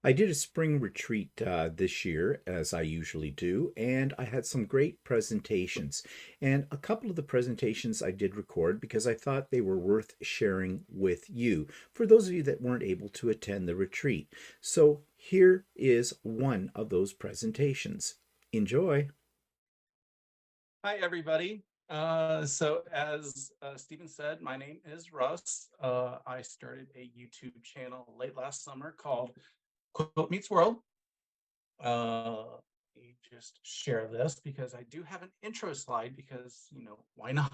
I did a spring retreat this year, as I usually do, and I had some great presentations. And a couple of the presentations I did record because I thought they were worth sharing with you, for those of you that weren't able to attend the retreat. So here is one of those presentations. Enjoy. Hi, everybody. So as Stephen said, my name is Russ. I started a YouTube channel late last summer called Quilt Meets World. Let me just share this because I do have an intro slide because, why not?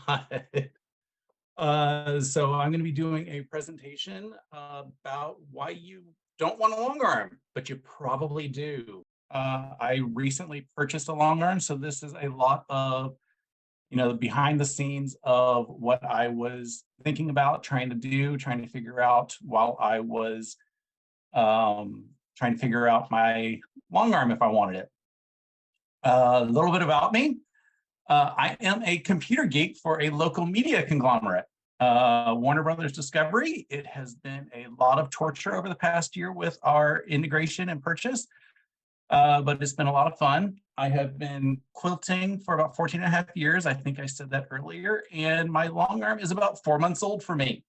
So I'm going to be doing a presentation about why you don't want a long arm, but you probably do. I recently purchased a long arm, so this is a lot of behind the scenes of what I was thinking about, trying to do, trying to figure out while I was trying to figure out my long arm if I wanted it. A little bit about me. I am a computer geek for a local media conglomerate, Warner Brothers Discovery. It has been a lot of torture over the past year with our integration and purchase, but it's been a lot of fun. I have been quilting for about 14 and a half years. I think I said that earlier. And my long arm is about 4 months old for me.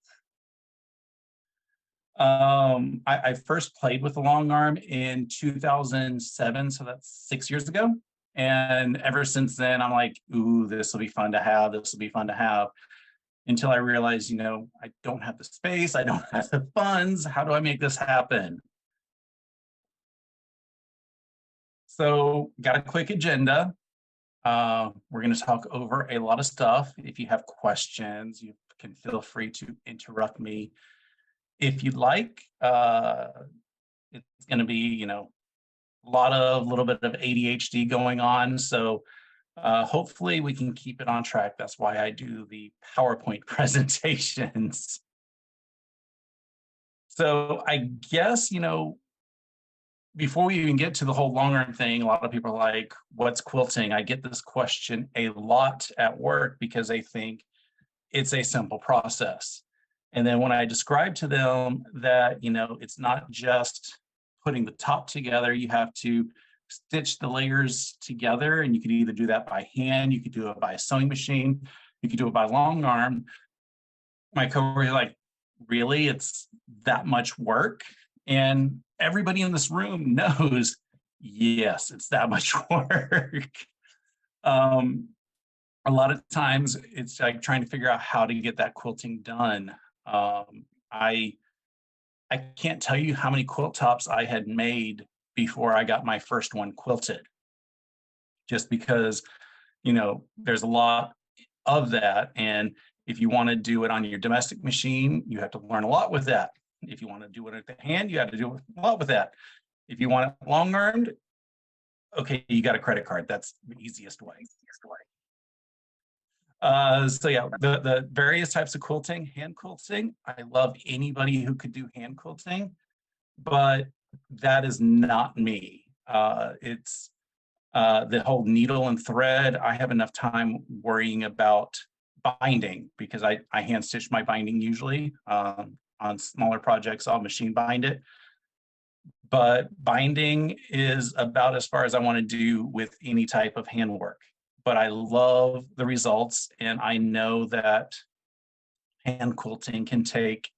I first played with the long arm in 2007, so that's 6 years ago. And ever since then, I'm like, ooh, this will be fun to have. This will be fun to have. Until I realized, I don't have the space. I don't have the funds. How do I make this happen? So got a quick agenda. We're going to talk over a lot of stuff. If you have questions, you can feel free to interrupt me if you'd like. It's going to be, a little bit of ADHD going on. So hopefully we can keep it on track. That's why I do the PowerPoint presentations. So I guess, before we even get to the whole long arm thing, a lot of people are like, what's quilting? I get this question a lot at work because they think it's a simple process. And then when I describe to them that, it's not just putting the top together, you have to stitch the layers together, and you could either do that by hand, you could do it by a sewing machine, you could do it by long arm. My coworkers are like, really? It's that much work? And everybody in this room knows, yes, it's that much work. A lot of times it's like trying to figure out how to get that quilting done. I can't tell you how many quilt tops I had made before I got my first one quilted, just because, there's a lot of that. And if you want to do it on your domestic machine, you have to learn a lot with that. If you want to do it at the hand, you have to do a lot with that. If you want it long armed, okay, you got a credit card. That's the easiest way. So yeah, the various types of quilting, hand quilting. I love anybody who could do hand quilting, but that is not me. It's the whole needle and thread. I have enough time worrying about binding because I hand stitch my binding usually. On smaller projects, I'll machine bind it. But binding is about as far as I want to do with any type of handwork. But I love the results, and I know that hand quilting can take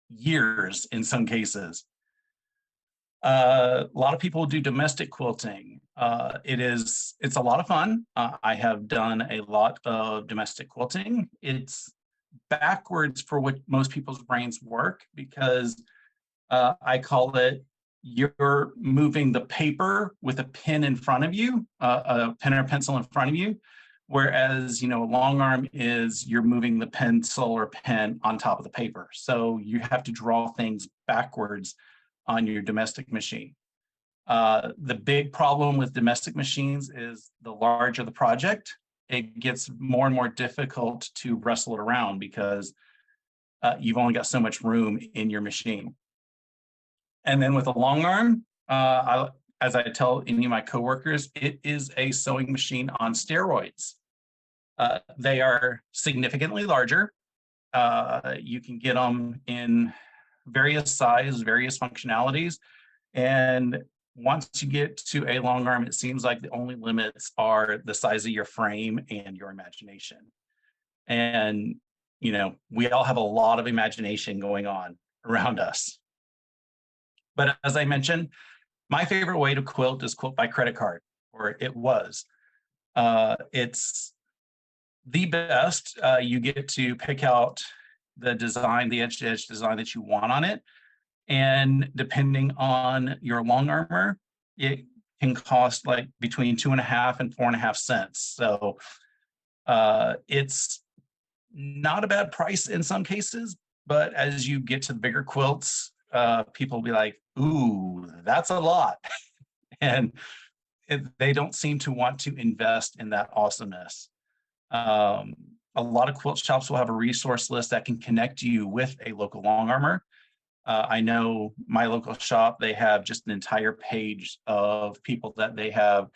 years in some cases. A lot of people do domestic quilting. It's a lot of fun. I have done a lot of domestic quilting. It's backwards for what most people's brains work because I call it you're moving the paper with a pen in front of you, a pen or pencil in front of you, whereas a long arm is you're moving the pencil or pen on top of the paper. So you have to draw things backwards on your domestic machine. The big problem with domestic machines is the larger the project, it gets more and more difficult to wrestle it around because you've only got so much room in your machine. And then with a long arm, as I tell any of my coworkers, it is a sewing machine on steroids. They are significantly larger. You can get them in various sizes, various functionalities. And once you get to a long arm, it seems like the only limits are the size of your frame and your imagination. And, we all have a lot of imagination going on around us. But as I mentioned, my favorite way to quilt is quilt by credit card, or it was. It's the best. You get to pick out the design, the edge to edge design that you want on it. And depending on your long armor, it can cost like between 2.5 and 4.5 cents. So it's not a bad price in some cases, but as you get to the bigger quilts, people will be like, ooh, that's a lot. And they don't seem to want to invest in that awesomeness. A lot of quilt shops will have a resource list that can connect you with a local long armor. I know my local shop, they have just an entire page of people that they have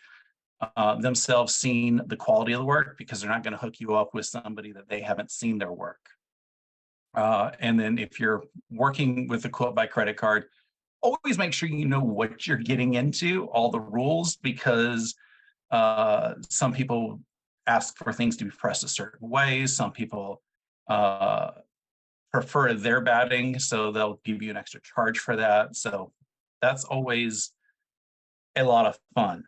themselves seen the quality of the work, because they're not going to hook you up with somebody that they haven't seen their work. And then if you're working with a quilt by credit card, always make sure you know what you're getting into, all the rules, because some people ask for things to be pressed a certain way. Some people prefer their batting, so they'll give you an extra charge for that. So that's always a lot of fun.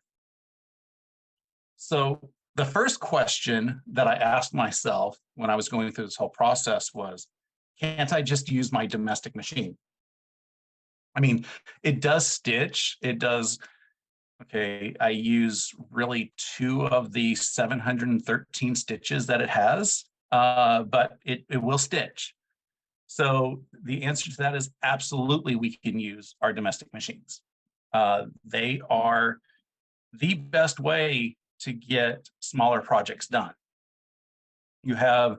So the first question that I asked myself when I was going through this whole process was, can't I just use my domestic machine? I mean, it does stitch, it does. Okay, I use really 2 of the 713 stitches that it has, but it will stitch. So the answer to that is absolutely we can use our domestic machines. They are the best way to get smaller projects done. You have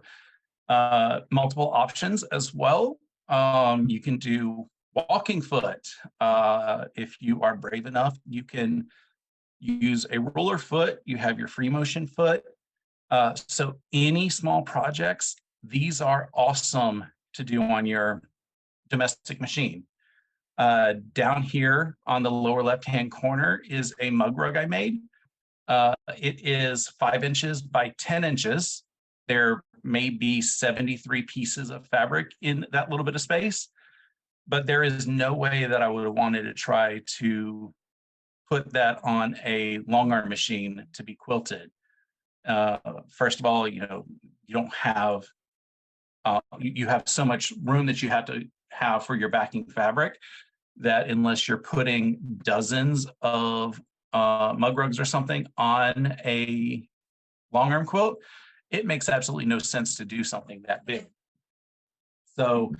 multiple options as well. You can do walking foot. If you are brave enough, you can use a ruler foot. You have your free motion foot. So any small projects, these are awesome to do on your domestic machine. Down here on the lower left-hand corner is a mug rug I made. It is 5 inches by 10 inches. There may be 73 pieces of fabric in that little bit of space, but there is no way that I would have wanted to try to put that on a long arm machine to be quilted. First of all, you don't have, you have so much room that you have to have for your backing fabric that unless you're putting dozens of mug rugs or something on a long arm quilt, it makes absolutely no sense to do something that big. So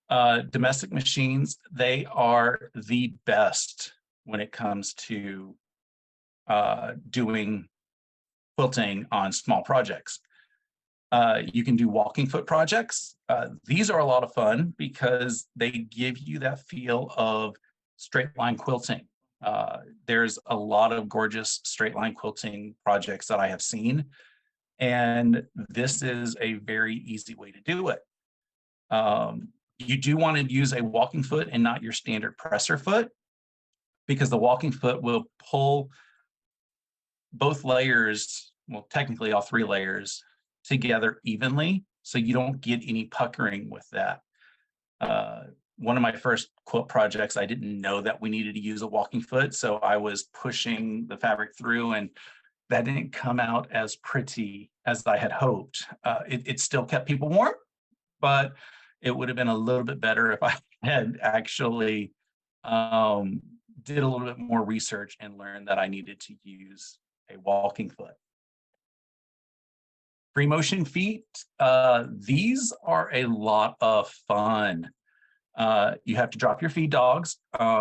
domestic machines, they are the best when it comes to doing quilting on small projects. You can do walking foot projects. These are a lot of fun because they give you that feel of straight line quilting. There's a lot of gorgeous straight line quilting projects that I have seen, and this is a very easy way to do it. You do want to use a walking foot and not your standard presser foot, because the walking foot will pull both layers, well, technically all 3 layers, together evenly, so you don't get any puckering with that. One of my first quilt projects, I didn't know that we needed to use a walking foot, so I was pushing the fabric through, and that didn't come out as pretty as I had hoped. It still kept people warm, but it would have been a little bit better if I had actually did a little bit more research and learned that I needed to use a walking foot. Free motion feet, these are a lot of fun. You have to drop your feed dogs,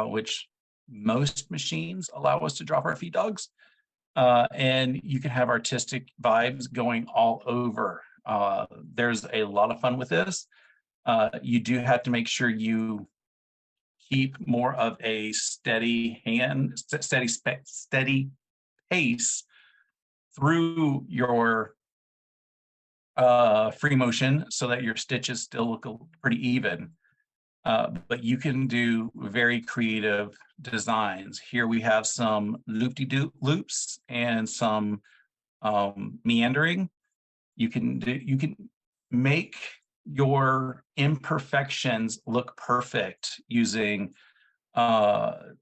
which most machines allow us to drop our feed dogs. And you can have artistic vibes going all over. There's a lot of fun with this. You do have to make sure you keep more of a steady pace through your free motion so that your stitches still look pretty even. But you can do very creative designs. Here we have some loop-de-doop loops and some meandering. You can make your imperfections look perfect using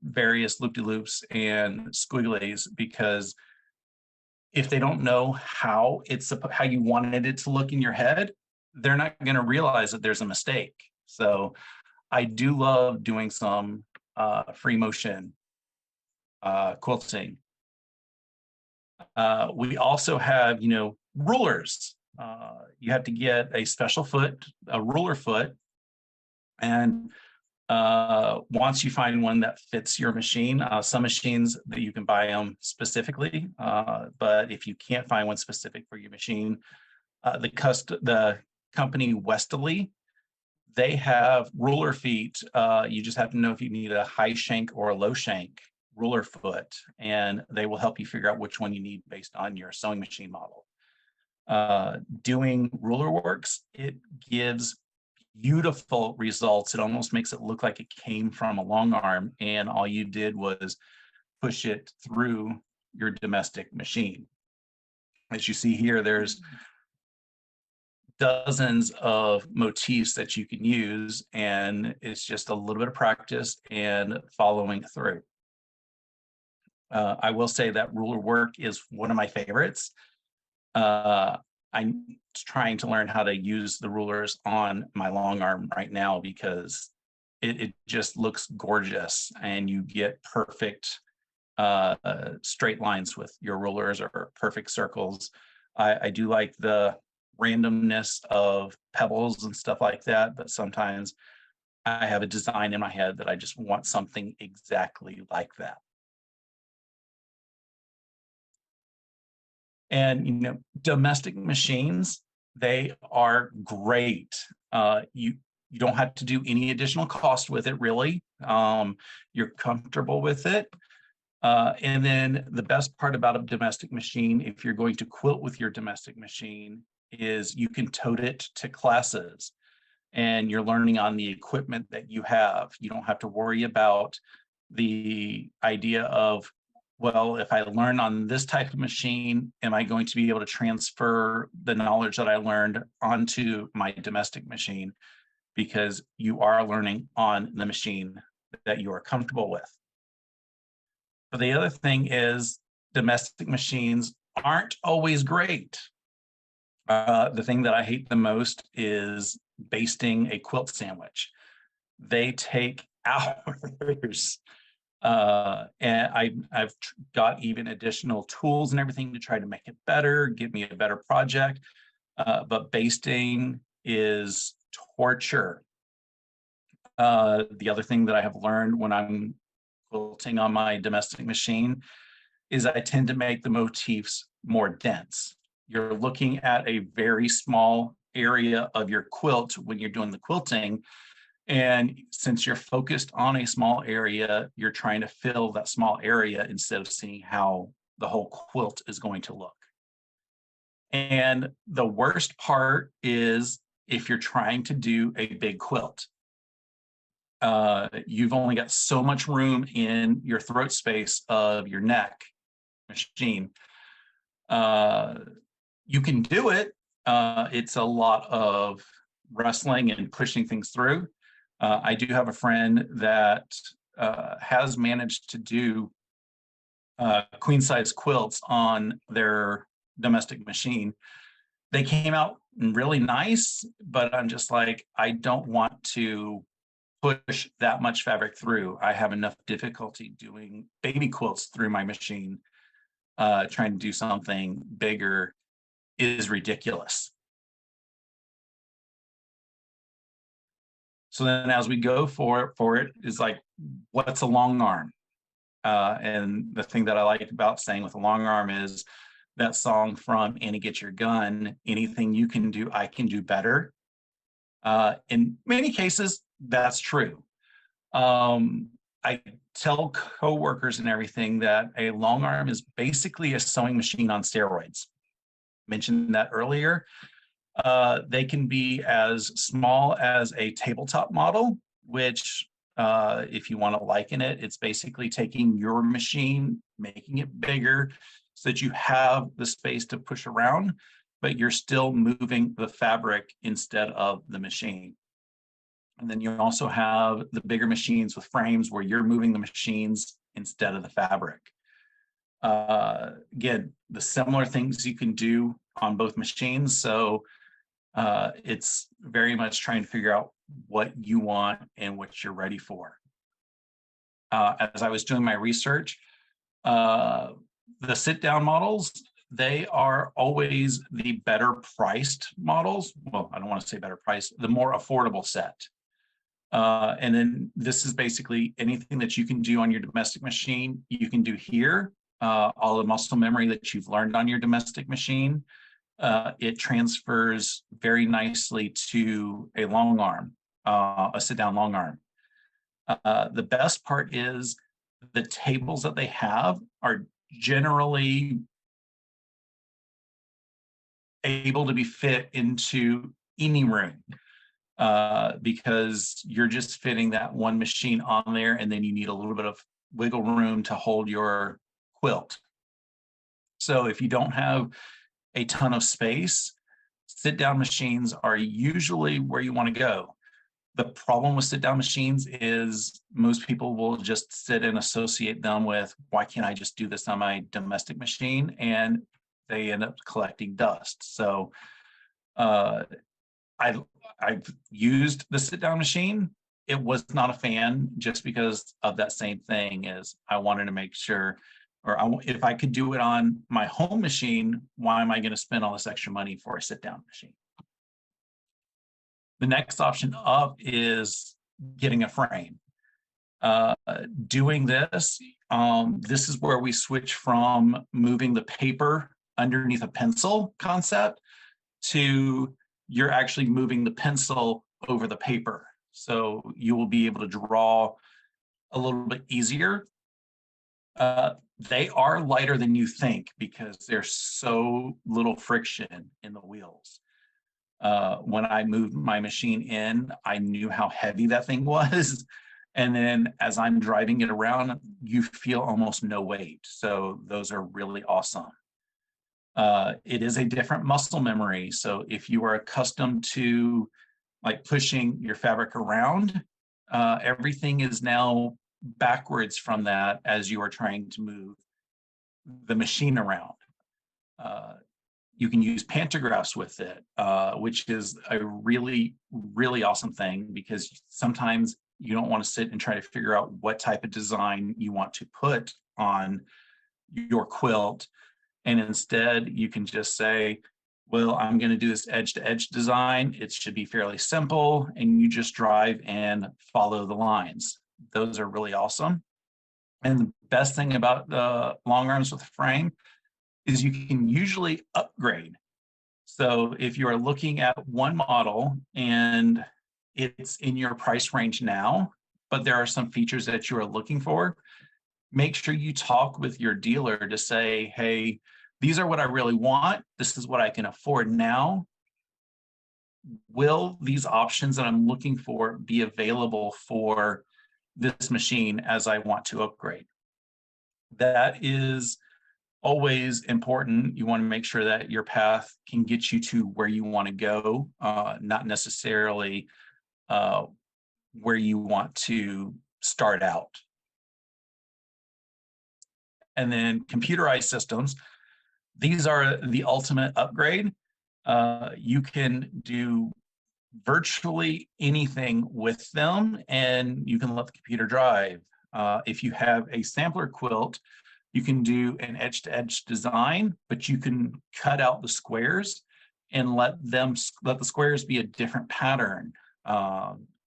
various loop-de-loops and squigglies, because if they don't know how how you wanted it to look in your head, they're not going to realize that there's a mistake. So I do love doing some free motion quilting. We also have, rulers. You have to get a special foot, a ruler foot, and once you find one that fits your machine, some machines that you can buy them specifically, but if you can't find one specific for your machine, the company Westerly, they have ruler feet. You just have to know if you need a high shank or a low shank ruler foot, and they will help you figure out which one you need based on your sewing machine model. Doing ruler works, it gives beautiful results. It almost makes it look like it came from a long arm, and all you did was push it through your domestic machine. As you see here, there's dozens of motifs that you can use, and it's just a little bit of practice and following through. I will say that ruler work is one of my favorites. I'm trying to learn how to use the rulers on my long arm right now, because it just looks gorgeous, and you get perfect straight lines with your rulers, or perfect circles. I do like the randomness of pebbles and stuff like that, but sometimes I have a design in my head that I just want something exactly like that. And domestic machines, they are great. You don't have to do any additional cost with it, really. You're comfortable with it. And then the best part about a domestic machine, if you're going to quilt with your domestic machine, is you can tote it to classes, and you're learning on the equipment that you have. You don't have to worry about the idea of, well, if I learn on this type of machine, am I going to be able to transfer the knowledge that I learned onto my domestic machine? Because you are learning on the machine that you are comfortable with. But the other thing is, domestic machines aren't always great. The thing that I hate the most is basting a quilt sandwich. They take hours. And I've got even additional tools and everything to try to make it better, give me a better project. But basting is torture. The other thing that I have learned when I'm quilting on my domestic machine is I tend to make the motifs more dense. You're looking at a very small area of your quilt when you're doing the quilting. And since you're focused on a small area, you're trying to fill that small area instead of seeing how the whole quilt is going to look. And the worst part is if you're trying to do a big quilt. You've only got so much room in your throat space of your neck machine. You can do it. It's a lot of wrestling and pushing things through. I do have a friend that has managed to do queen size quilts on their domestic machine. They came out really nice, but I'm just like, I don't want to push that much fabric through. I have enough difficulty doing baby quilts through my machine. Trying to do something bigger is ridiculous. So then as we go for it is like, what's a long arm? And the thing that I like about saying with a long arm is that song from Annie Get Your Gun, anything you can do, I can do better. In many cases, that's true. I tell coworkers and everything that a long arm is basically a sewing machine on steroids. Mentioned that earlier. They can be as small as a tabletop model, which if you want to liken it, it's basically taking your machine, making it bigger so that you have the space to push around, but you're still moving the fabric instead of the machine. And then you also have the bigger machines with frames where you're moving the machines instead of the fabric. Again, the similar things you can do on both machines. So it's very much trying to figure out what you want and what you're ready for. As I was doing my research, the sit-down models, they are always the better priced models. Well, I don't want to say better priced, the more affordable set. And then this is basically anything that you can do on your domestic machine, you can do here. All the muscle memory that you've learned on your domestic machine, it transfers very nicely to a long arm, a sit-down long arm. The best part is the tables that they have are generally able to be fit into any room. Because you're just fitting that one machine on there, and then you need a little bit of wiggle room to hold your quilt. So if you don't have a ton of space, sit-down machines are usually where you want to go. The problem with sit-down machines is most people will just sit and associate them with, why can't I just do this on my domestic machine? And they end up collecting dust. So I've used the sit-down machine. It was not a fan just because of that same thing. Is I wanted to make sure, or if I could do it on my home machine, why am I going to spend all this extra money for a sit-down machine? The next option up is getting a frame. Doing this, this is where we switch from moving the paper underneath a pencil concept to you're actually moving the pencil over the paper. So you will be able to draw a little bit easier. They are lighter than you think because there's so little friction in the wheels. When I moved my machine in, I knew how heavy that thing was. And then as I'm driving it around, you feel almost no weight. So those are really awesome. It is a different muscle memory. So if you are accustomed to like pushing your fabric around, everything is now backwards from that as you are trying to move the machine around. You can use pantographs with it, which is a really, really awesome thing because sometimes you don't want to sit and try to figure out what type of design you want to put on your quilt. And instead, you can just say, well, I'm going to do this edge-to-edge design. It should be fairly simple, and you just drive and follow the lines. Those are really awesome. And the best thing about the long arms with a frame is you can usually upgrade. So if you are looking at one model and it's in your price range now, but there are some features that you are looking for, make sure you talk with your dealer to say, hey, these are what I really want. This is what I can afford now. Will these options that I'm looking for be available for this machine as I want to upgrade? That is always important. You want to make sure that your path can get you to where you want to go, not necessarily where you want to start out. And then computerized systems, these are the ultimate upgrade. You can do virtually anything with them, and you can let the computer drive. If you have a sampler quilt, you can do an edge-to-edge design, but you can cut out the squares and let the squares be a different pattern.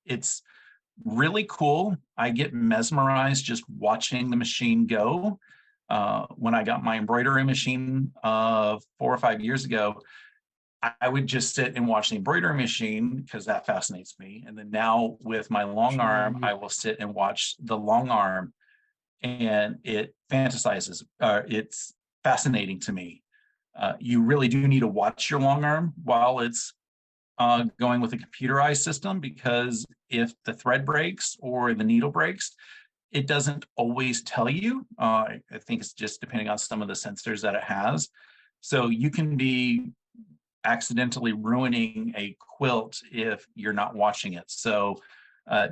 It's really cool. I get mesmerized just watching the machine go. When I got my embroidery machine 4 or 5 years ago, I would just sit and watch the embroidery machine because that fascinates me. And then now with my long arm, I will sit and watch the long arm, and it fantasizes. It's fascinating to me. You really do need to watch your long arm while it's going with a computerized system, because if the thread breaks or the needle breaks, it doesn't always tell you. I think it's just depending on some of the sensors that it has. So you can be accidentally ruining a quilt if you're not watching it. So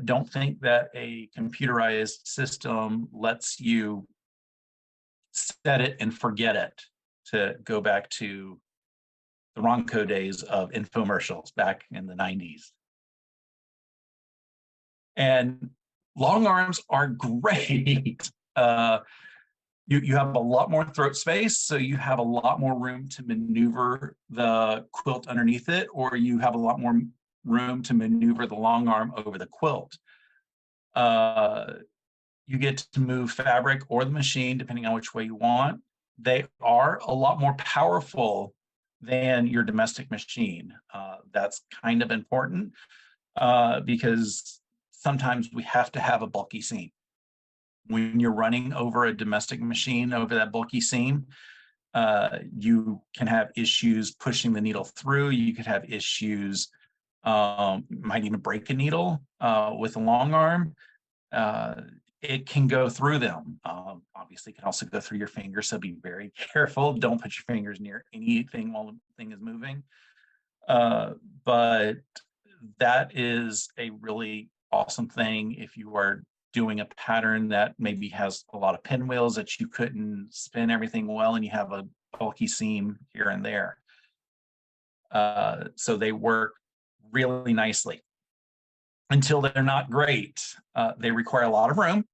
don't think that a computerized system lets you set it and forget it, to go back to the Ronco days of infomercials back in the 90s. And long arms are great. You have a lot more throat space, so you have a lot more room to maneuver the quilt underneath it, or you have a lot more room to maneuver the long arm over the quilt. You get to move fabric or the machine, depending on which way you want. They are a lot more powerful than your domestic machine. That's kind of important because sometimes we have to have a bulky seam. When you're running over a domestic machine over that bulky seam, you can have issues pushing the needle through. You could have issues, might even break a needle with a long arm. It can go through them. Obviously, it can also go through your fingers, so be very careful. Don't put your fingers near anything while the thing is moving. But that is a really awesome thing if you are doing a pattern that maybe has a lot of pinwheels that you couldn't spin everything well, and you have a bulky seam here and there. So they work really nicely until they're not great. They require a lot of room.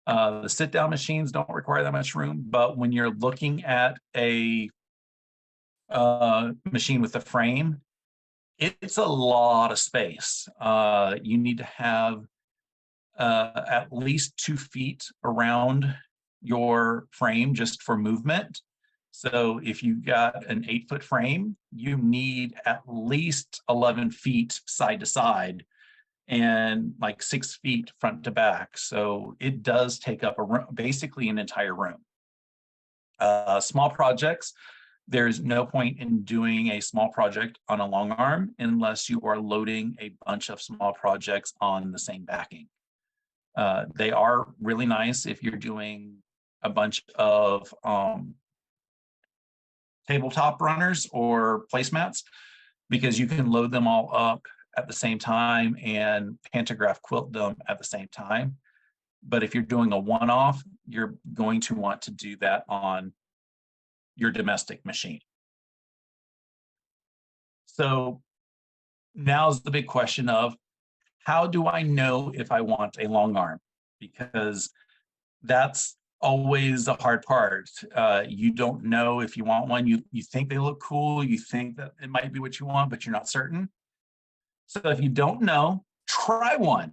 The sit-down machines don't require that much room, but when you're looking at a machine with a frame, it's a lot of space. You need to have at least 2 feet around your frame just for movement. So if you've got an 8-foot frame, you need at least 11 feet side to side and like 6 feet front to back. So it does take up a room, basically an entire room. Small projects, there's no point in doing a small project on a long arm unless you are loading a bunch of small projects on the same backing. They are really nice if you're doing a bunch of tabletop runners or placemats, because you can load them all up at the same time and pantograph quilt them at the same time. But if you're doing a one-off, you're going to want to do that on your domestic machine. So now's the big question of, how do I know if I want a long arm? Because that's always the hard part. You don't know if you want one. You think they look cool. You think that it might be what you want, but you're not certain. So if you don't know, try one.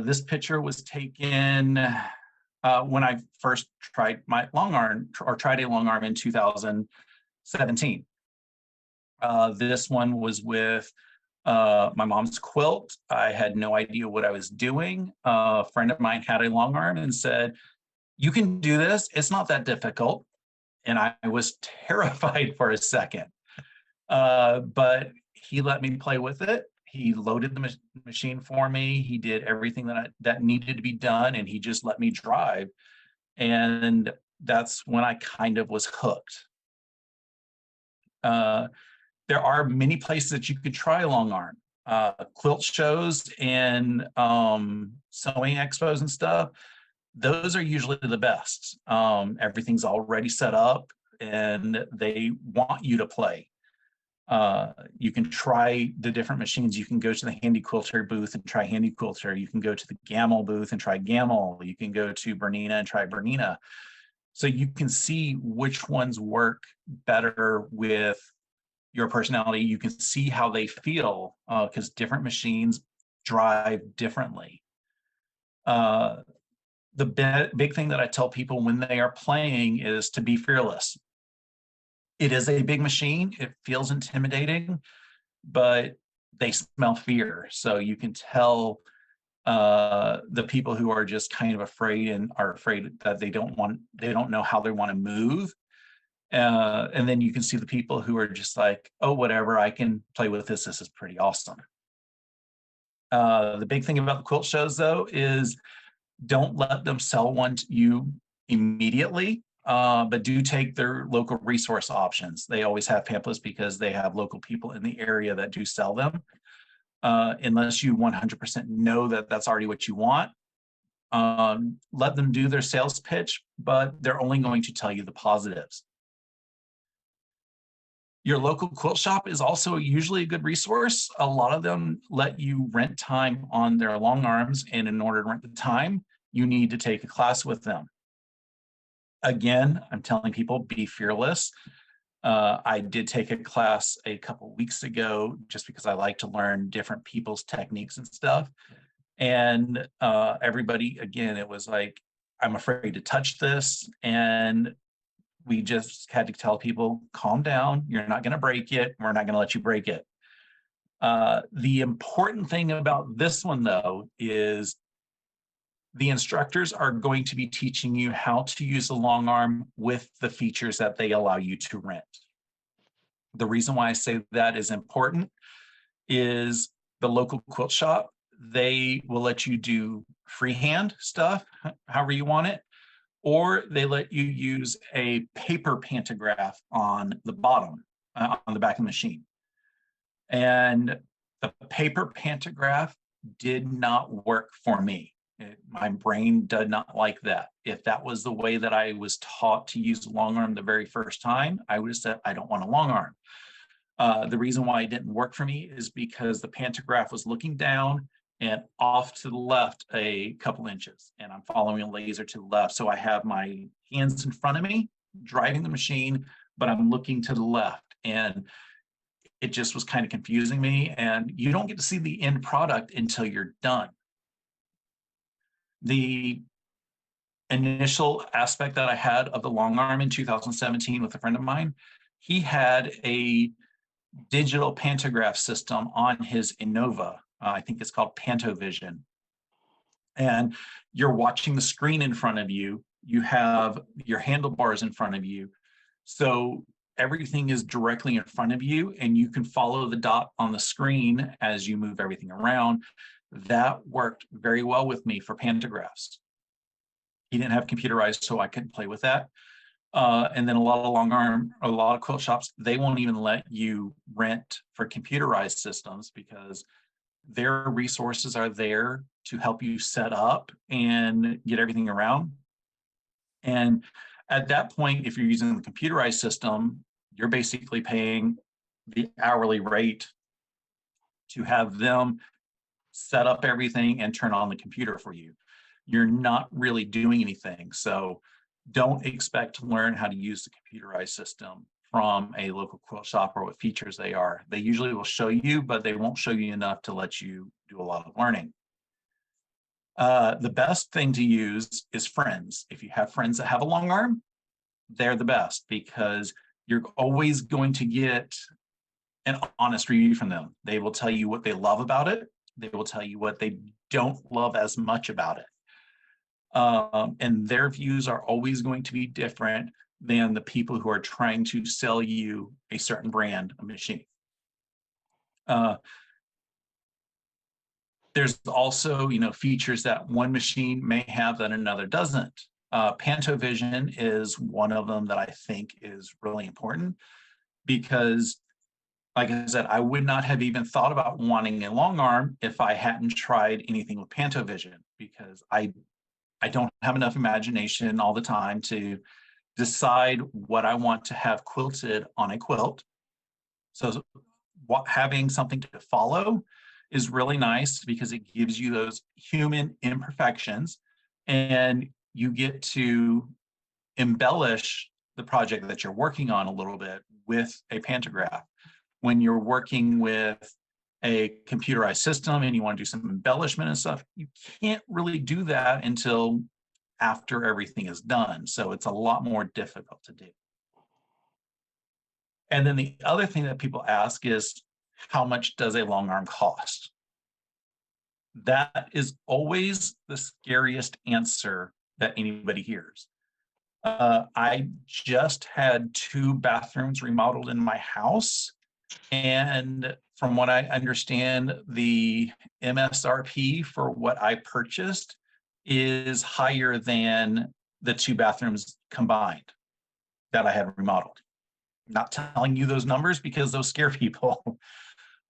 This picture was taken when I first tried my long arm, or tried a long arm in 2017. This one was with my mom's quilt. I had no idea what I was doing. A friend of mine had a long arm and said, "You can do this. It's not that difficult." And I was terrified for a second. But he let me play with it. He loaded the machine for me. He did everything that needed to be done, and he just let me drive. And that's when I kind of was hooked. There are many places that you could try long arm. Quilt shows and sewing expos and stuff. Those are usually the best. Everything's already set up and they want you to play. You can try the different machines. You can go to the Handy Quilter booth and try Handy Quilter. You can go to the Gamel booth and try Gamel. You can go to Bernina and try Bernina. So you can see which ones work better with your personality. You can see how they feel, because different machines drive differently. The big thing that I tell people when they are playing is to be fearless. It is a big machine. It feels intimidating, but they smell fear. So you can tell the people who are just kind of afraid and are afraid that they don't know how they want to move. And then you can see the people who are just like, oh, whatever, I can play with this. This is pretty awesome. The big thing about the quilt shows, though, is don't let them sell one to you immediately, but do take their local resource options. They always have pamphlets because they have local people in the area that do sell them. Unless you 100% know that that's already what you want, let them do their sales pitch, but they're only going to tell you the positives. Your local quilt shop is also usually a good resource. A lot of them let you rent time on their long arms, and in order to rent the time, you need to take a class with them. Again, I'm telling people, be fearless. I did take a class a couple weeks ago just because I like to learn different people's techniques and stuff. And everybody, again, it was like, I'm afraid to touch this. And we just had to tell people, calm down. You're not going to break it. We're not going to let you break it. The important thing about this one, though, is the instructors are going to be teaching you how to use the long arm with the features that they allow you to rent. The reason why I say that is important is the local quilt shop, they will let you do freehand stuff, however you want it, or they let you use a paper pantograph on the bottom, on the back of the machine. And the paper pantograph did not work for me. My brain did not like that. If that was the way that I was taught to use long arm the very first time, I would have said, I don't want a long arm. The reason why it didn't work for me is because the pantograph was looking down and off to the left a couple inches, and I'm following a laser to the left. So I have my hands in front of me, driving the machine, but I'm looking to the left. And it just was kind of confusing me. And you don't get to see the end product until you're done. The initial aspect that I had of the long arm in 2017 with a friend of mine, he had a digital pantograph system on his Innova. I think it's called PantoVision. And you're watching the screen in front of you. You have your handlebars in front of you. So everything is directly in front of you, and you can follow the dot on the screen as you move everything around. That worked very well with me for pantographs. He didn't have computerized, so I couldn't play with that. And then a lot of quilt shops, they won't even let you rent for computerized systems because their resources are there to help you set up and get everything around. And at that point, if you're using the computerized system, you're basically paying the hourly rate to have them set up everything and turn on the computer for you. You're not really doing anything. So don't expect to learn how to use the computerized system from a local quilt shop or what features they are. They usually will show you, but they won't show you enough to let you do a lot of learning. The best thing to use is friends. If you have friends that have a long arm, they're the best because you're always going to get an honest review from them. They will tell you what they love about it. They will tell you what they don't love as much about it. And their views are always going to be different than the people who are trying to sell you a certain brand of machine. There's also, features that one machine may have that another doesn't. PantoVision is one of them that I think is really important because, like I said, I would not have even thought about wanting a long arm if I hadn't tried anything with PantoVision because I don't have enough imagination all the time to decide what I want to have quilted on a quilt. So having something to follow is really nice because it gives you those human imperfections and you get to embellish the project that you're working on a little bit with a pantograph. When you're working with a computerized system and you want to do some embellishment and stuff, you can't really do that until after everything is done. So it's a lot more difficult to do. And then the other thing that people ask is, how much does a long arm cost? That is always the scariest answer that anybody hears. I just had 2 bathrooms remodeled in my house. And from what I understand, the MSRP for what I purchased is higher than the 2 bathrooms combined that I had remodeled. Not telling you those numbers because those scare people.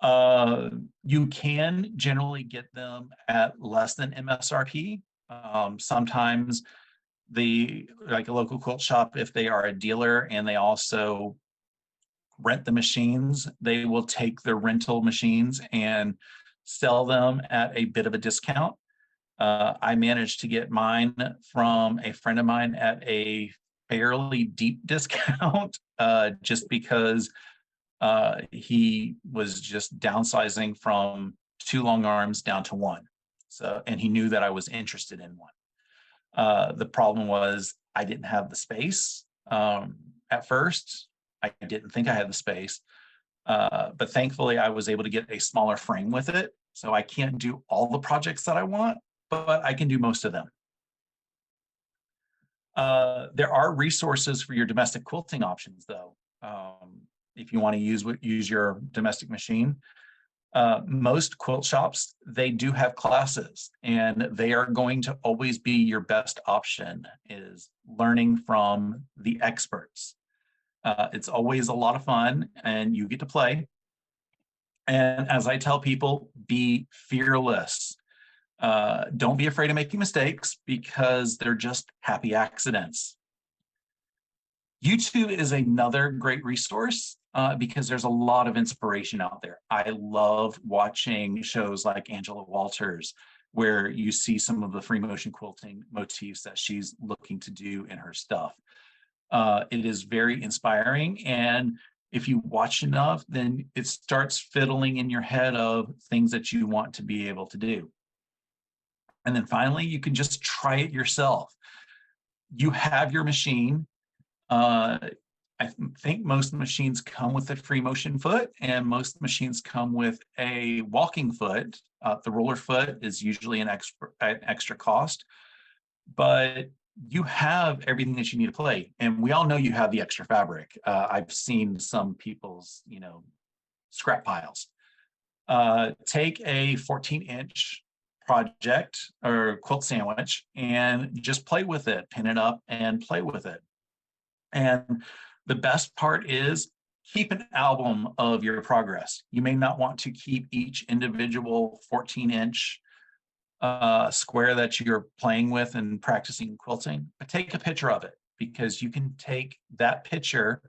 You can generally get them at less than MSRP. Sometimes like a local quilt shop, if they are a dealer and they also rent the machines, they will take the rental machines and sell them at a bit of a discount. I managed to get mine from a friend of mine at a fairly deep discount, just because he was just downsizing from 2 long arms down to 1. So, and he knew that I was interested in 1. The problem was I didn't have the space. At first, I didn't think I had the space, but thankfully I was able to get a smaller frame with it. So I can't do all the projects that I want, but I can do most of them. There are resources for your domestic quilting options, though. If you want to use your domestic machine, most quilt shops, they do have classes, and they are going to always be your best option, is learning from the experts. It's always a lot of fun, and you get to play. And as I tell people, be fearless. Don't be afraid of making mistakes, because they're just happy accidents. YouTube is another great resource, because there's a lot of inspiration out there. I love watching shows like Angela Walters, where you see some of the free motion quilting motifs that she's looking to do in her stuff. It is very inspiring, and if you watch enough, then it starts fiddling in your head of things that you want to be able to do. And then finally, you can just try it yourself. You have your machine. I think most machines come with a free motion foot, and most machines come with a walking foot. The roller foot is usually an extra cost, but you have everything that you need to play. And we all know you have the extra fabric. I've seen some people's, scrap piles. Take a 14-inch project or quilt sandwich and just play with it, pin it up and play with it. And the best part is, keep an album of your progress. You may not want to keep each individual 14-inch square that you're playing with and practicing quilting, but take a picture of it, because you can take that picture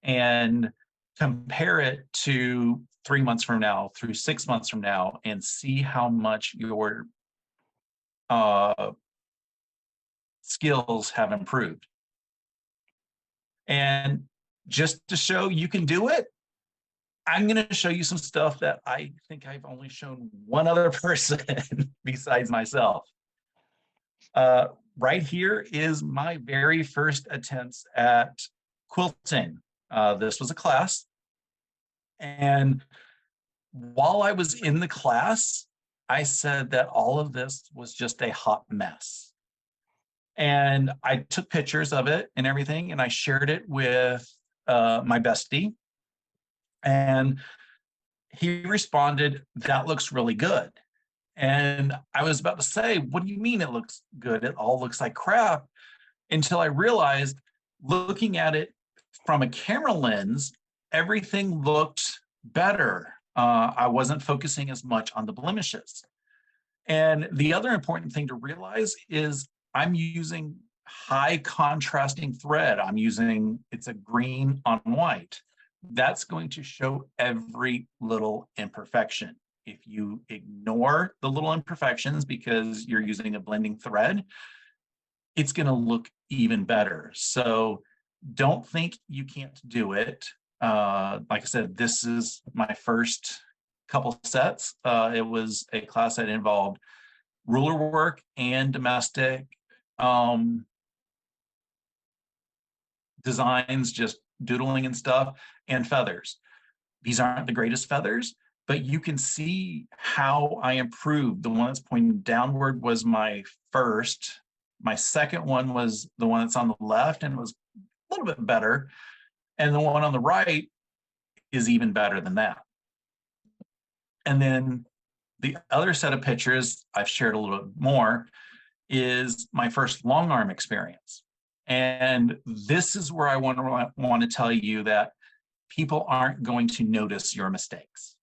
and compare it to 3 months from now, through 6 months from now, and see how much your skills have improved. And just to show you can do it, I'm going to show you some stuff that I think I've only shown one other person besides myself. Right here is my very first attempts at quilting. This was a class. And while I was in the class, I said that all of this was just a hot mess. And I took pictures of it and everything, and I shared it with my bestie. And he responded, "That looks really good." And I was about to say, "What do you mean it looks good? It all looks like crap." Until I realized, looking at it from a camera lens, everything looked better. I wasn't focusing as much on the blemishes. And the other important thing to realize is I'm using high contrasting thread. It's a green on white. That's going to show every little imperfection. If you ignore the little imperfections because you're using a blending thread, it's going to look even better. So don't think you can't do it. Like I said, this is my first couple sets. It was a class that involved ruler work and domestic designs, just doodling and stuff, and feathers. These aren't the greatest feathers, but you can see how I improved. The one that's pointing downward was my first My second one was the one that's on the left and was a little bit better. And the one on the right is even better than that. And then the other set of pictures I've shared a little bit more is my first long arm experience. And this is where I want to tell you that people aren't going to notice your mistakes.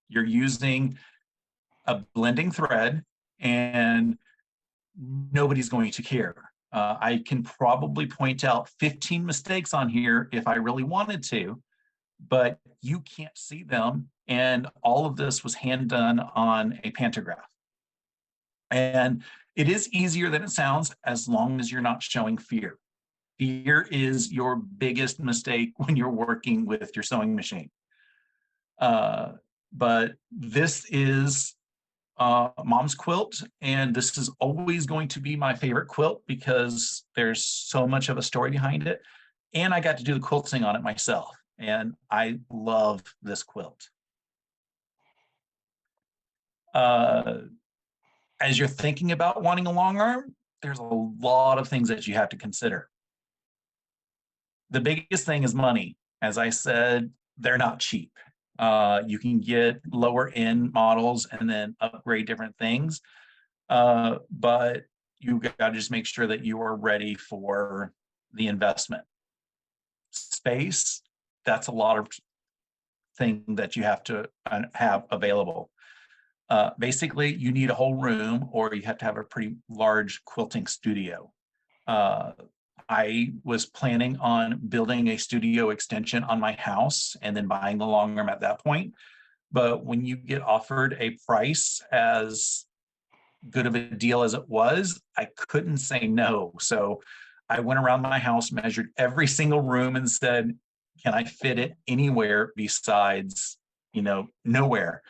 You're using a blending thread and nobody's going to care. I can probably point out 15 mistakes on here if I really wanted to, but you can't see them. And all of this was hand done on a pantograph. And it is easier than it sounds as long as you're not showing fear. Fear is your biggest mistake when you're working with your sewing machine. But this is Mom's quilt, and this is always going to be my favorite quilt because there's so much of a story behind it. And I got to do the quilting on it myself, and I love this quilt. As you're thinking about wanting a long arm, there's a lot of things that you have to consider. The biggest thing is money. As I said, they're not cheap. You can get lower end models and then upgrade different things. But you got to just make sure that you are ready for the investment. Space, that's a lot of thing that you have to have available. Basically, you need a whole room or you have to have a pretty large quilting studio. I was planning on building a studio extension on my house and then buying the long arm at that point. But when you get offered a price as good of a deal as it was, I couldn't say no. So I went around my house, measured every single room and said, can I fit it anywhere besides, nowhere?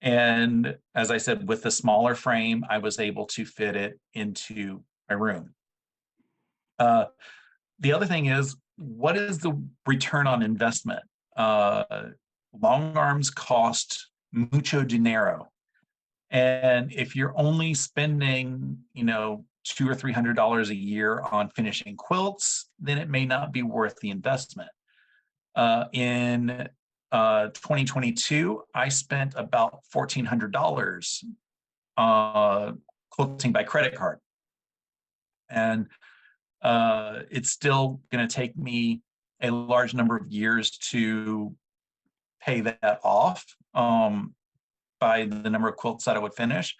And as I said, with the smaller frame, I was able to fit it into my room. The other thing is, what is the return on investment? Long arms cost mucho dinero. And if you're only spending, $200 or $300 a year on finishing quilts, then it may not be worth the investment. In 2022, I spent about $1,400 quilting by credit card. And it's still going to take me a large number of years to pay that off by the number of quilts that I would finish.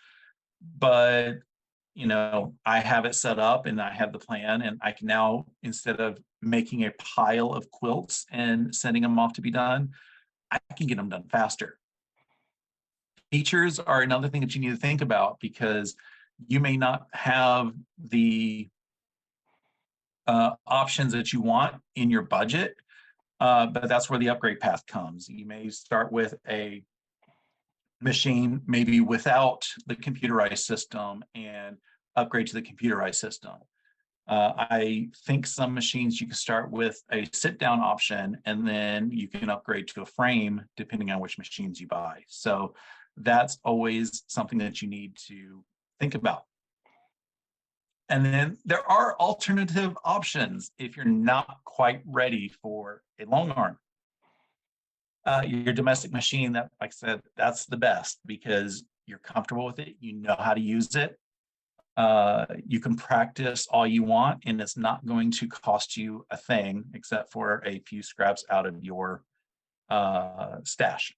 But, I have it set up and I have the plan, and I can now, instead of making a pile of quilts and sending them off to be done, I can get them done faster. Features are another thing that you need to think about because you may not have the options that you want in your budget, but that's where the upgrade path comes. You may start with a machine maybe without the computerized system and upgrade to the computerized system. I think some machines you can start with a sit-down option and then you can upgrade to a frame depending on which machines you buy. So that's always something that you need to think about. And then there are alternative options if you're not quite ready for a long arm. Your domestic machine, that, like I said, that's the best because you're comfortable with it. You know how to use it. You can practice all you want, and it's not going to cost you a thing except for a few scraps out of your stash.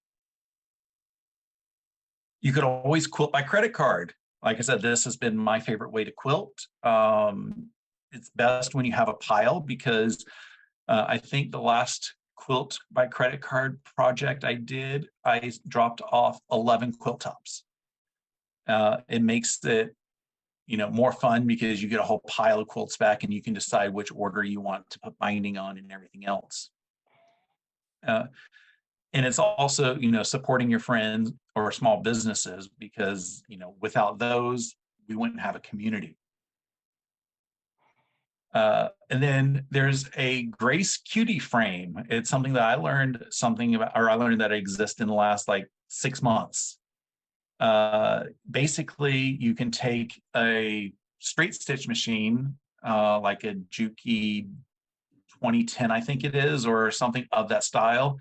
You could always quilt by credit card. Like I said, this has been my favorite way to quilt. It's best when you have a pile because I think the last quilt by credit card project I did, I dropped off 11 quilt tops. It makes it, more fun because you get a whole pile of quilts back and you can decide which order you want to put binding on and everything else. And it's also, supporting your friends or small businesses because, without those, we wouldn't have a community. And then there's a Grace Cutie frame. It's something that I learned that it exists in the last 6 months. Basically, you can take a straight stitch machine, like a Juki 2010, I think it is, or something of that style,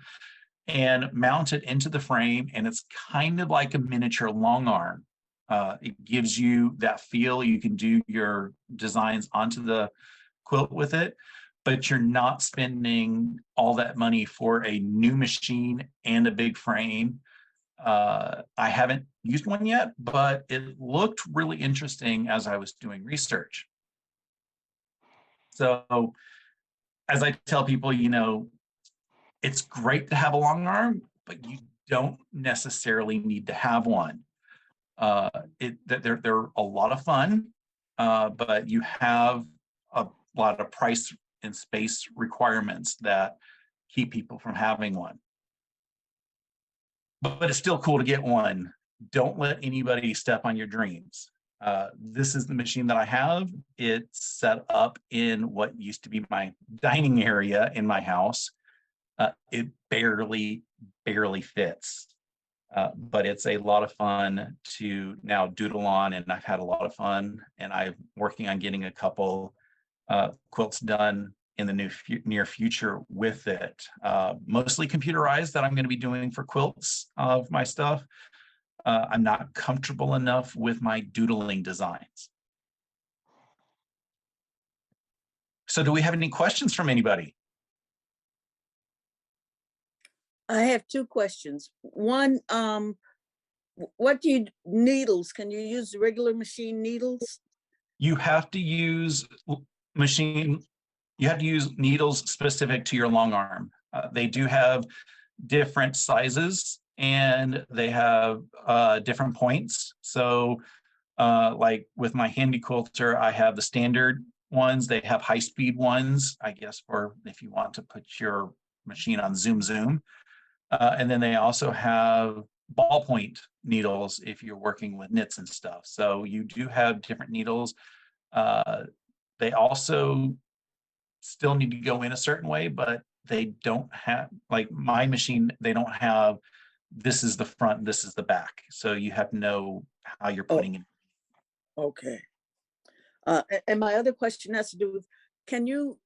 and mount it into the frame. And it's kind of like a miniature long arm. It gives you that feel. You can do your designs onto the quilt with it, but you're not spending all that money for a new machine and a big frame. I haven't used one yet, but it looked really interesting as I was doing research. So as I tell people, it's great to have a long arm, but you don't necessarily need to have one. They're a lot of fun, but you have a lot of price and space requirements that keep people from having one. But it's still cool to get one. Don't let anybody step on your dreams. This is the machine that I have. It's set up in what used to be my dining area in my house. It barely fits. But it's a lot of fun to now doodle on, and I've had a lot of fun, and I'm working on getting a couple quilts done in the near future with it. Mostly computerized that I'm going to be doing for quilts of my stuff. I'm not comfortable enough with my doodling designs. So do we have any questions from anybody? I have two questions. One, what do you needles? Can you use regular machine needles? You have to use needles specific to your long arm. They do have different sizes, and they have different points. So like with my handy quilter, I have the standard ones. They have high-speed ones, I guess, for if you want to put your machine on zoom. And then they also have ballpoint needles if you're working with knits and stuff. So you do have different needles. They also still need to go in a certain way, but they don't have, like my machine, they don't have, this is the front, this is the back. So you have to know how you're putting it. Okay. And my other question has to do with, can you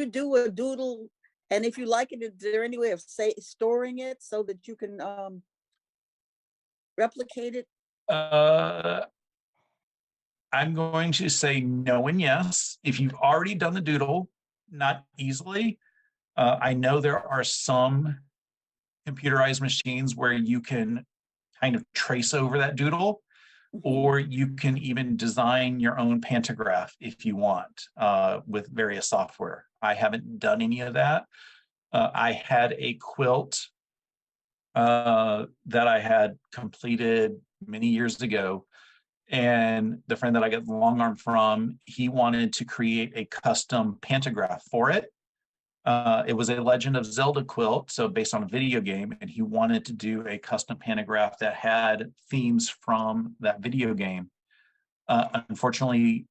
do a doodle? And if you like it, is there any way of storing it so that you can replicate it? I'm going to say no and yes. If you've already done the doodle, not easily. I know there are some computerized machines where you can kind of trace over that doodle, or you can even design your own pantograph if you want with various software. I haven't done any of that. I had a quilt that I had completed many years ago, and the friend that I got the long arm from, he wanted to create a custom pantograph for it. It was a Legend of Zelda quilt, so based on a video game, and he wanted to do a custom pantograph that had themes from that video game. Unfortunately,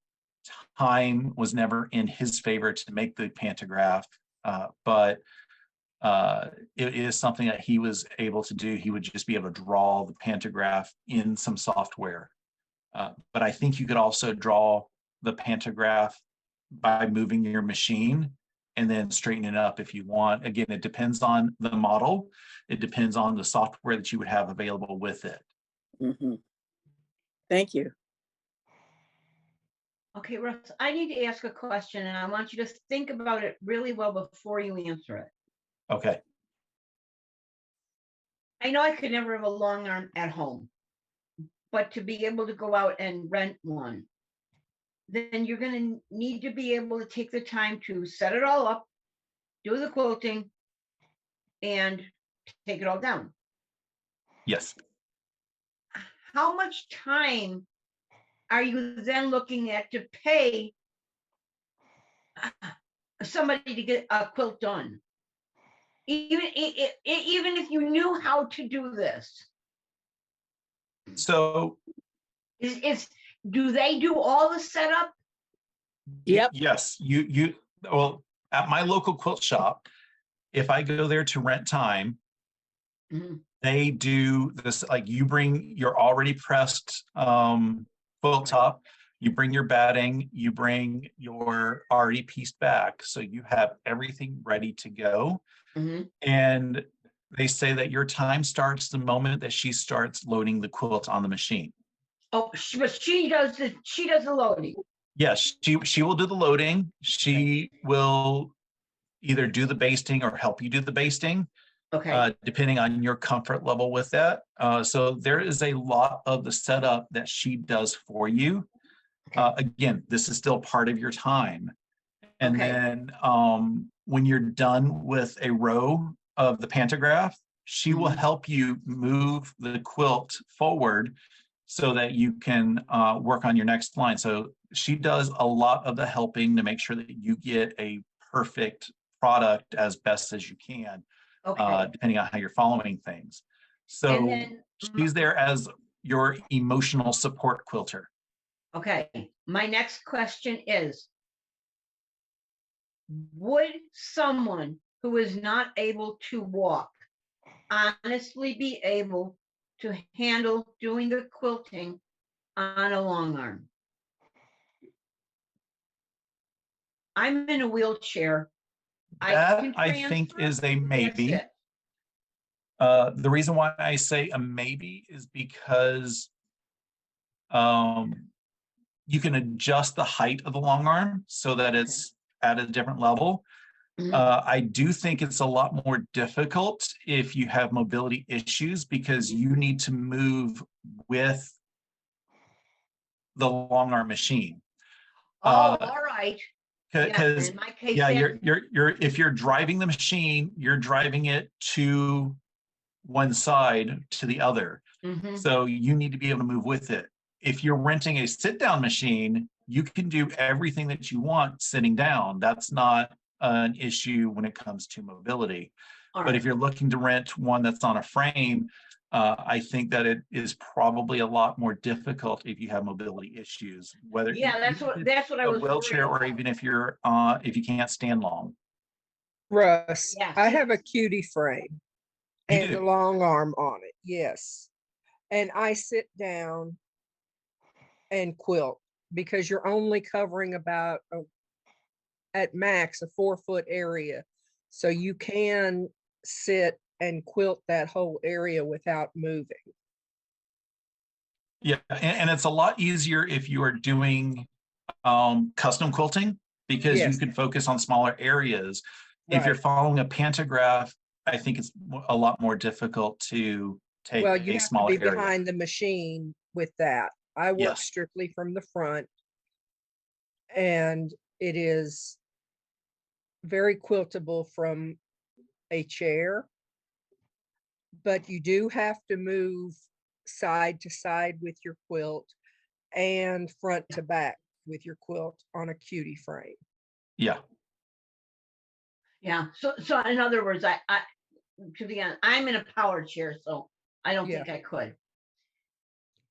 time was never in his favor to make the pantograph, but it is something that he was able to do. He would just be able to draw the pantograph in some software. But I think you could also draw the pantograph by moving your machine and then straighten it up if you want. Again, it depends on the model. It depends on the software that you would have available with it. Mm-hmm. Thank you. Okay, Russ, I need to ask a question, and I want you to think about it really well before you answer it. Okay. I know I could never have a long arm at home, but to be able to go out and rent one, then you're going to need to be able to take the time to set it all up, do the quilting, and take it all down. Yes. How much time are you then looking at to pay somebody to get a quilt done? Even if you knew how to do this. So do they do all the setup? Yep. Yes, well, at my local quilt shop, if I go there to rent time, they do this, like you bring your already pressed quilt top, You bring your batting, you bring your already pieced back. So you have everything ready to go. Mhm. And they say that your time starts the moment that she starts loading the quilt on the machine. Oh, but she does the loading. Yes, she will do the loading. She will either do the basting or help you do the basting, Okay. depending on your comfort level with that. So there is a lot of the setup that she does for you. Okay. Again, this is still part of your time. And Okay. then when you're done with a row of the pantograph, she will Mhm. help you move the quilt forward so that you can work on your next line. So she does a lot of the helping to make sure that you get a perfect product as best as you can, Okay. depending on how you're following things. And So then, she's there as your emotional support quilter. okay, my next question is, would someone who is not able to walk honestly be able to handle doing the quilting on a long arm? I'm in a wheelchair. I That can I think transfer. is a That's maybe. it. The reason why I say a maybe is because um, you can adjust the height of the long arm so that Okay. it's at a different level. Mhm. I do think it's a lot more difficult if you have mobility issues because you need to move with the long arm machine. Oh, Uh, all right. Yeah, because in my case, yeah, then. you're if you're driving the machine, you're driving it to one side to the other. Mhm. So you need to be able to move with it. If you're renting a sit down machine, you can do everything that you want sitting down. That's not an issue when it comes to mobility. All But right. if you're looking to rent one that's on a frame, I think that it is probably a lot more difficult if you have mobility issues, whether Yeah, even if it's that's what I a was worried wheelchair or about. even if you can't stand long. Russ, Yeah, I see, have a cutie frame You and a do. long arm on it. Yes. And I sit down and quilt because you're only covering about at max a 4 foot area. So you can sit and quilt that whole area without moving. Yeah, and it's a lot easier if you are doing custom quilting because you Yes, can focus on smaller areas. If you're right. following a pantograph, I think it's a lot more difficult to take Well, you a have to smaller be area. behind the machine with that. I work Yes. strictly from the front, and it is very quiltable from a chair, but you do have to move side to side with your quilt and front to back with your quilt on a cutie frame. Yeah. yeah. So in other words, I to be honest, I'm in a power chair, so I don't Yeah. think I could.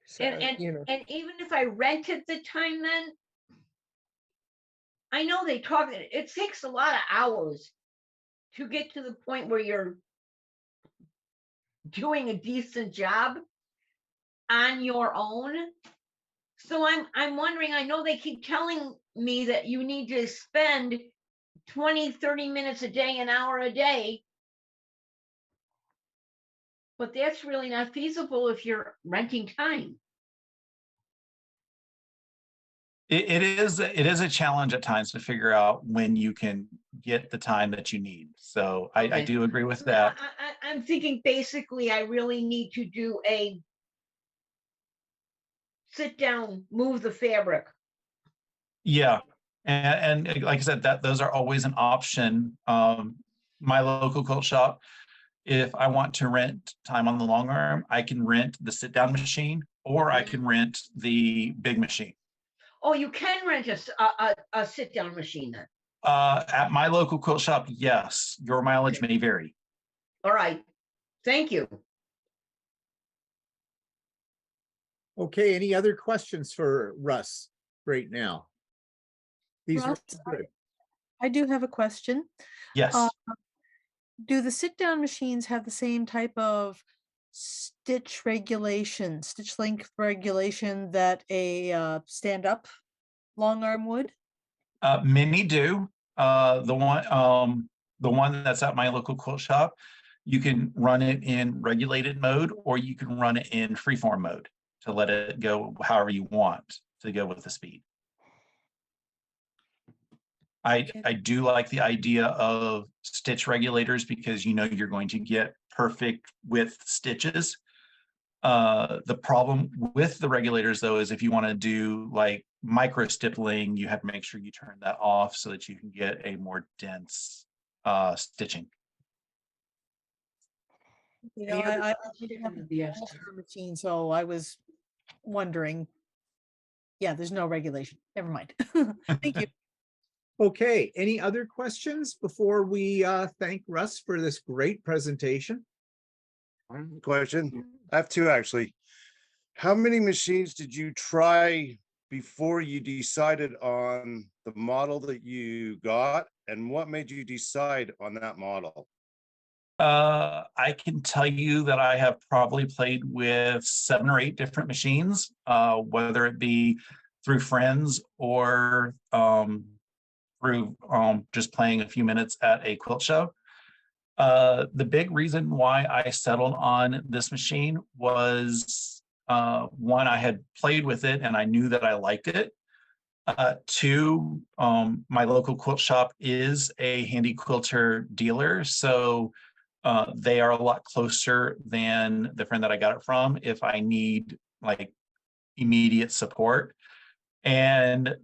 So, And even if I rented the time, then I know they talk. It takes a lot of hours to get to the point where you're doing a decent job on your own. So I'm wondering, I know they keep telling me that you need to spend 20, 30 minutes a day, an hour a day. But that's really not feasible if you're renting time. It is a challenge at times to figure out when you can get the time that you need. So I Okay. do agree with So that. I'm thinking basically I really need to do a sit down, move the fabric. Yeah. And like I said, that those are always an option. My local quilt shop, if I want to rent time on the long arm, I can rent the sit down machine or I can rent the big machine. Oh, you can rent a sit down machine then. At my local quilt shop, yes, your mileage may vary. All right. Thank you. Okay, any other questions for Russ right now? These were Russ, good. I do have a question. Yes. Do the sit-down machines have the same type of stitch regulation, stitch length regulation that a stand-up long arm would? Many do. The one that's at my local quilt shop, you can run it in regulated mode, or you can run it in freeform mode to let it go however you want to go with the speed. I do like the idea of stitch regulators because you know you're going to get perfect width stitches. The problem with the regulators though is if you want to do like micro stippling, you have to make sure you turn that off so that you can get a more dense stitching. You know, Any other I questions have from a the long-arm machine, so I was wondering. Yeah, there's no regulation. Never mind. Thank you. Okay, any other questions before we thank Russ for this great presentation? Question. I have two actually. How many machines did you try before you decided on the model that you got, and what made you decide on that model? I can tell you that I have probably played with 7 or 8 different machines, whether it be through friends or through just playing a few minutes at a quilt show. The big reason why I settled on this machine was one, I had played with it and I knew that I liked it. Two, my local quilt shop is a handy quilter dealer, so they are a lot closer than the friend that I got it from if I need like immediate support. And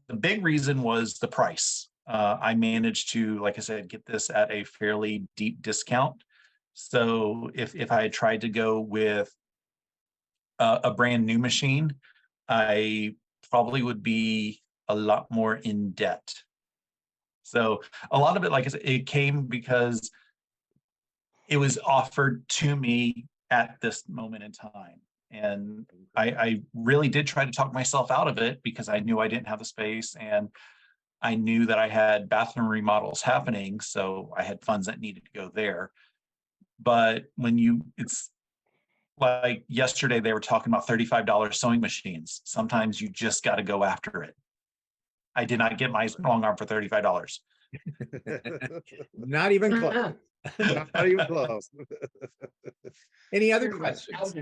the big reason was the price. I managed to, like I said, get this at a fairly deep discount. So if I had tried to go with a brand new machine, I probably would be a lot more in debt. So a lot of it, like I said, it came because it was offered to me at this moment in time. And I really did try to talk myself out of it because I knew I didn't have the space and I knew that I had bathroom remodels happening. So I had funds that needed to go there. But it's like yesterday, they were talking about $35 sewing machines. Sometimes you just got to go after it. I did not get my long arm for $35. Not even close. Not even close. Any other questions?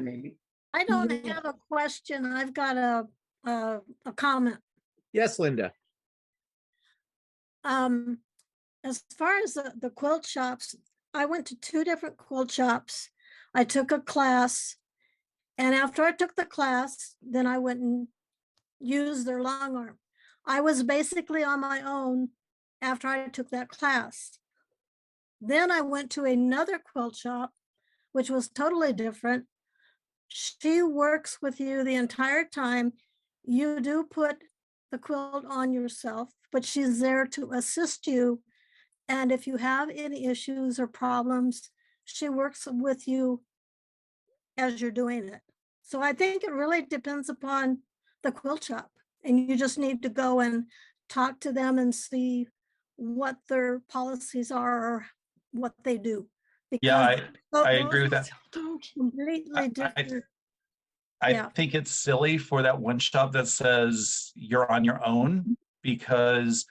I don't have a question. I've got a comment. Yes, Linda. As far as the quilt shops, I went to 2 different quilt shops. I took a class, and after I took the class, then I went and used their long arm. I was basically on my own after I took that class. Then I went to another quilt shop, which was totally different. She works with you the entire time. You do put the quilt on yourself, but she's there to assist you. And if you have any issues or problems, she works with you as you're doing it. So I think it really depends upon the quilt shop. And you just need to go and talk to them and see what their policies are or what they do. Yeah, I those agree with are that. completely different. I Yeah. think it's silly for that one shop that says you're on your own because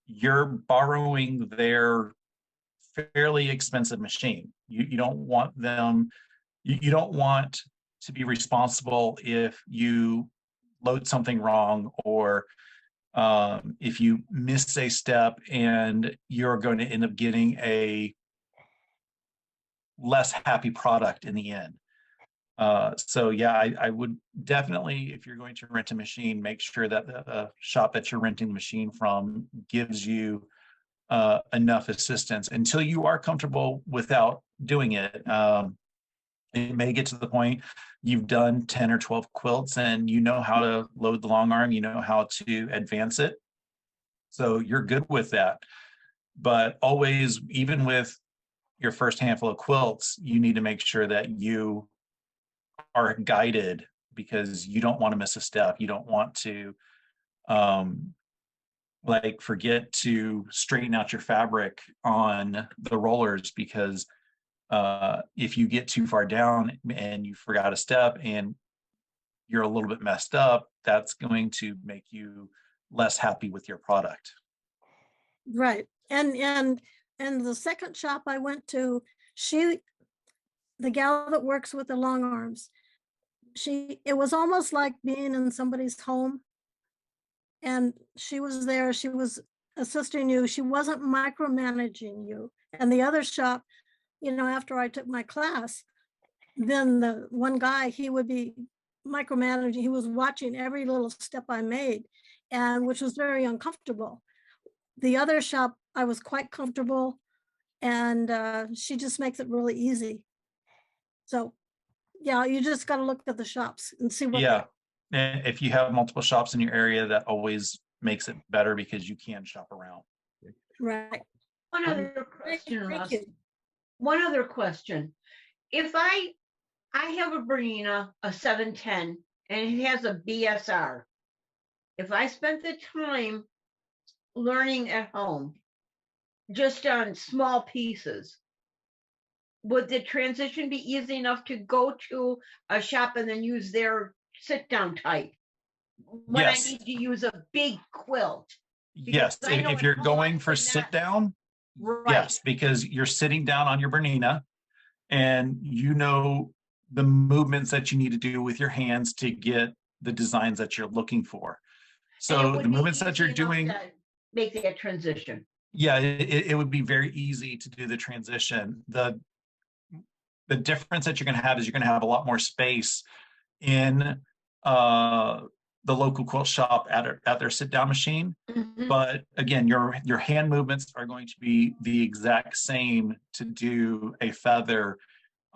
you're borrowing their fairly expensive machine. You don't want them, you don't want to be responsible if you load something wrong or if you miss a step and you're going to end up getting a less happy product in the end. So yeah, I would definitely, if you're going to rent a machine, make sure that the shop that you're renting the machine from gives you enough assistance until you are comfortable without doing it. It may get to the point you've done 10 or 12 quilts and you know how to load the long arm, you know how to advance it. So you're good with that. But always, even with your first handful of quilts, you need to make sure that you are guided because you don't want to miss a step. You don't want to like forget to straighten out your fabric on the rollers because if you get too far down and you forgot a step and you're a little bit messed up, that's going to make you less happy with your product. Right. And the second shop I went to, the gal that works with the long arms, it was almost like being in somebody's home. And she was there, she was assisting you. She wasn't micromanaging you. And the other shop, after I took my class, then the one guy, he would be micromanaging. He was watching every little step I made, and which was very uncomfortable. The other shop, I was quite comfortable, and she just makes it really easy. So yeah, you just got to look at the shops and see what. Yeah. And if you have multiple shops in your area, that always makes it better because you can shop around. Right. One other question, Thank Russ. you. One other question. If I have a Bernina, a 710, and it has a BSR. If I spent the time learning at home, just on small pieces, would the transition be easy enough to go to a shop and then use their sit-down type when Yes. I need to use a big quilt? Yes, Because I know if at you're home going I for cannot- sit down, Right. yes, because you're sitting down on your Bernina and you know the movements that you need to do with your hands to get the designs that you're looking for. And it So would the be movements that you're easy enough doing, to make that transition. yeah, it would be very easy to do the transition. The difference that you're going to have is you're going to have a lot more space in the local quilt shop at their sit down machine. Mhm. But again, your hand movements are going to be the exact same to do a feather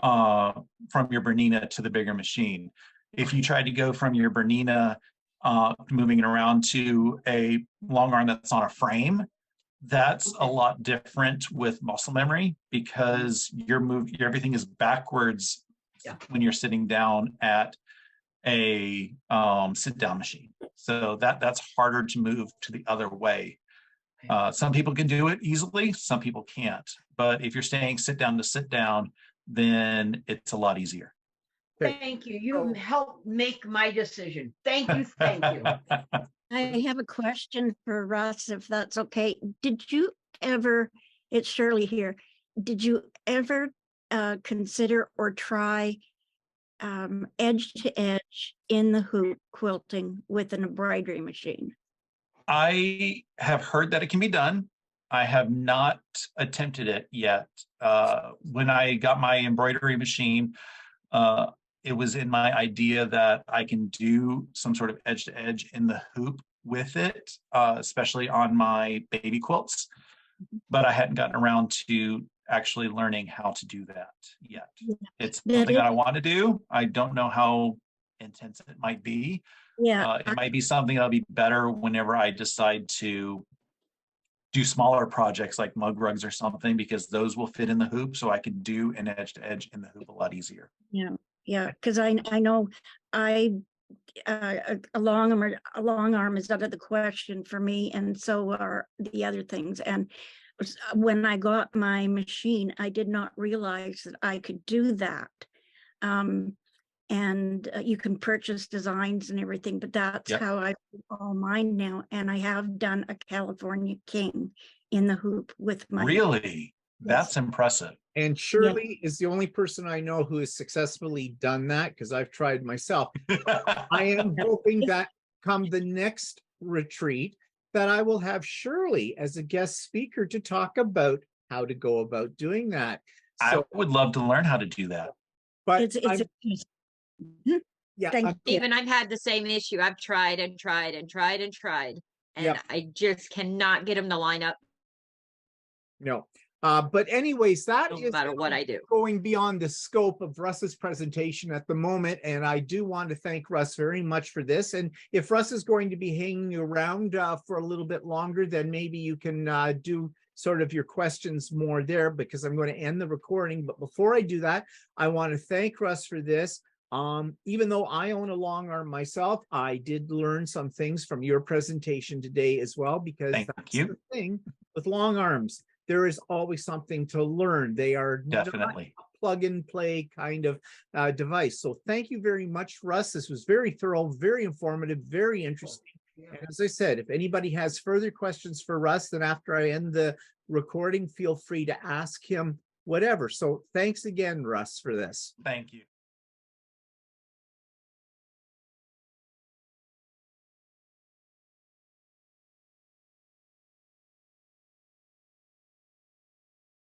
from your Bernina to the bigger machine. If you try to go from your Bernina moving it around to a long arm that's on a frame, that's a lot different with muscle memory because everything is backwards when you're sitting down at a sit down machine. So that's harder to move to the other way. Some people can do it easily, some people can't. But if you're staying sit down to sit down, then it's a lot easier. Thank you. You helped make my decision. Thank you. Thank you. I have a question for Russ, if that's okay. Did you ever, it's Shirley here, did you ever consider or try edge to edge in the hoop quilting with an embroidery machine? I have heard that it can be done. I have not attempted it yet. When I got my embroidery machine, it was in my idea that I can do some sort of edge to edge in the hoop with it, especially on my baby quilts. But I hadn't gotten around to actually learning how to do that yet. It's something that I want to do. I don't know how intense it might be. Yeah, it might be something that'll be better whenever I decide to do smaller projects like mug rugs or something, because those will fit in the hoop, so I can do an edge to edge in the hoop a lot easier. yeah, because I know a long arm is out of the question for me, and so are the other things. And when I got my machine, I did not realize that I could do that. And you can purchase designs and everything, but that's how I do all mine now. And I have done a California King in the hoop with my. Really? That's impressive. And Shirley is the only person I know who has successfully done that, because I've tried myself. I am hoping that come the next retreat that I will have Shirley as a guest speaker to talk about how to go about doing that. So, I would love to learn how to do that. But Stephen, I've had the same issue. I've tried and tried and tried and tried, and I just cannot get them to line up. No. But anyways, that No is matter what I do. Going beyond the scope of Russ's presentation at the moment. And I do want to thank Russ very much for this. And if Russ is going to be hanging around for a little bit longer, then maybe you can do sort of your questions more there, because I'm going to end the recording. But before I do that, I want to thank Russ for this. Even though I own a long arm myself, I did learn some things from your presentation today as well, because that's the thing with long arms. There is always something to learn. They are definitely not plug and play kind of device. So thank you very much, Russ. This was very thorough, very informative, very interesting. And as I said, if anybody has further questions for Russ, then after I end the recording, feel free to ask him whatever. So thanks again, Russ, for this. Thank you.